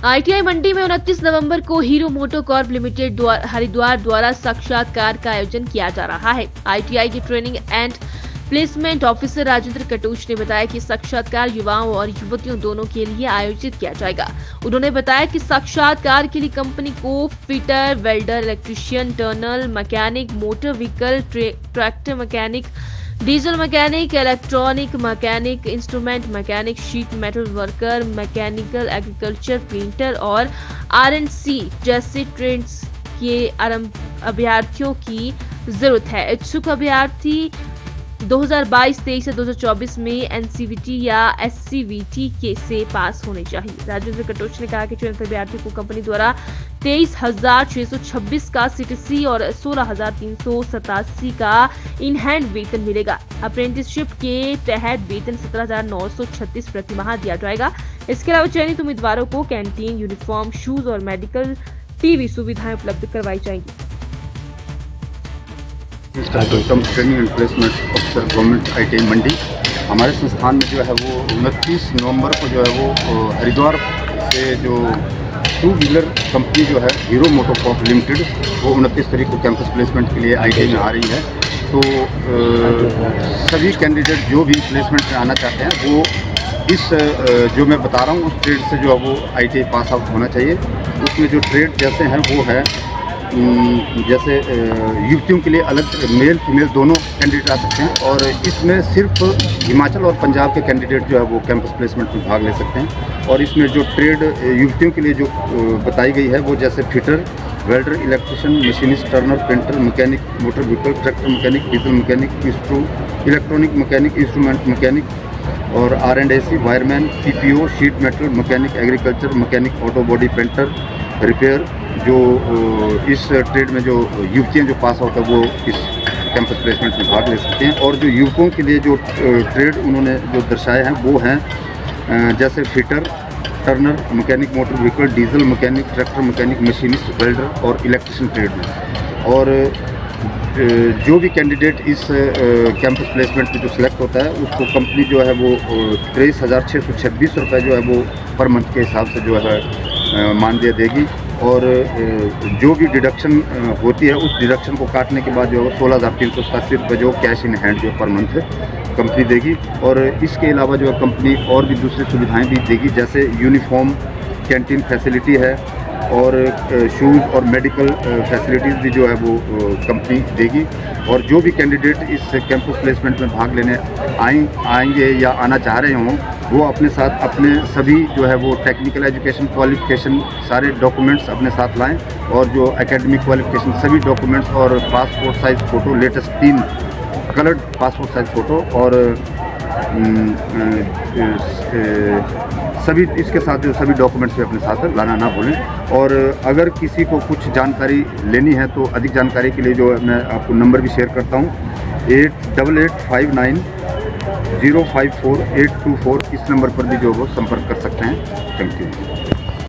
ITI मंडी में 29 नवंबर को hero MotoCorp limited Haridwar द्वारा साक्षात्कार का आयोजन किया जा रहा है। आईटीआई के training and placement officer Rajendra Katoch ने बताया कि साक्षात्कार युवाओं और युवतियों दोनों के लिए आयोजित किया जाएगा। उन्होंने बताया कि साक्षात्कार के लिए कंपनी को fitter, welder, electrician, Turner, mechanic, motor vehicle, tractor mechanic, diesel mechanic, electronic mechanic, instrument mechanic, sheet metal worker, mechanical, agriculture, painter और आर&सी जैसे ट्रेड्स के अभ्यर्थियों की जरूरत है। इच्छुक अभ्यर्थी 2022-23 या 2024 में एनसीवीटी या एससीवीटी के से पास होने चाहिए। राजेंद्र कटोच ने कहा कि चयनित अभ्यर्थियों को कंपनी द्वारा 23,626 का सीटीसी और 16,387 का इन हैंड वेतन मिलेगा। अप्रेंटिसशिप के तहत वेतन 17,936 प्रति माह दिया जाएगा। इसके अलावा चयनित उम्मीदवारों को कैंटीन, यूनिफॉर्म, शूज और मेडिकल टीवी सुविधाएं उपलब्ध करवाई जाएंगी। Training and placement officer government ITI Mandi हमारे संस्थान में जो है वो 29 नवंबर को जो है वो हरिद्वार से जो 2 व्हीलर कंपनी जो है हीरो मोटोकॉर्प लिमिटेड वो 29 तारीख को कैंपस प्लेसमेंट के लिए आईटीआई में आ रही है। तो सभी कैंडिडेट जो भी प्लेसमेंट में आना चाहते हैं वो इस जो मैं बता रहा हूँ उस ट्रेड से जो है वो आईटीआई पास आउट होना चाहिए। उसमें जो ट्रेड जैसे हैं वो है जैसे युवतियों के लिए अलग मेल फीमेल दोनों कैंडिडेट आ सकते हैं और इसमें सिर्फ हिमाचल और पंजाब के कैंडिडेट जो है वो कैंपस प्लेसमेंट में भाग ले सकते हैं। और इसमें जो ट्रेड युवतियों के लिए जो बताई गई है वो जैसे fitter, welder, electrician, machinist, turner, painter, mechanic, motor vehicle, tractor mechanic, diesel mechanic, electronic mechanic, instrument mechanic और R and C, wireman, PPO, sheet metal mechanic, agriculture mechanic, auto body painter, repair जो इस ट्रेड में जो युवतियाँ जो पास आउट है वो इस कैंपस प्लेसमेंट में भाग ले सकते हैं। और जो युवकों के लिए जो ट्रेड उन्होंने जो दर्शाए हैं वो हैं जैसे fitter, Turner, mechanic, motor vehicle, diesel mechanic, tractor mechanic, machinist, welder और इलेक्ट्रीशियन ट्रेड में। और जो भी कैंडिडेट इस कैंपस प्लेसमेंट में जो सिलेक्ट होता है उसको कंपनी जो है वो 23,626 रुपये जो है वो पर मंथ के हिसाब से जो है मानदेय देगी। और जो भी डिडक्शन होती है उस डिडक्शन को काटने के बाद जो है 16,387 रुपये जो कैश इन हैंड जो पर मंथ कंपनी देगी। और इसके अलावा जो है कंपनी और भी दूसरी सुविधाएं भी देगी जैसे यूनिफॉर्म, कैंटीन फैसिलिटी है और शूज़ और मेडिकल फैसिलिटीज़ भी जो है वो कंपनी देगी। और जो भी कैंडिडेट इस कैंपस प्लेसमेंट में भाग लेने आएंगे या आना चाह रहे हों वो अपने साथ अपने सभी जो है वो टेक्निकल एजुकेशन क्वालिफिकेशन सारे डॉक्यूमेंट्स अपने साथ लाएं और जो एकेडमिक क्वालिफिकेशन सभी डॉक्यूमेंट्स और passport size photo, latest 3 coloured passport size photo और सभी इसके साथ जो सभी डॉक्यूमेंट्स भी अपने साथ लाना ना भूलें। और अगर किसी को कुछ जानकारी लेनी है तो अधिक जानकारी के लिए जो मैं आपको नंबर भी शेयर करता हूँ 88859054 824 इस नंबर पर भी जो वो संपर्क कर सकते हैं। Thank you.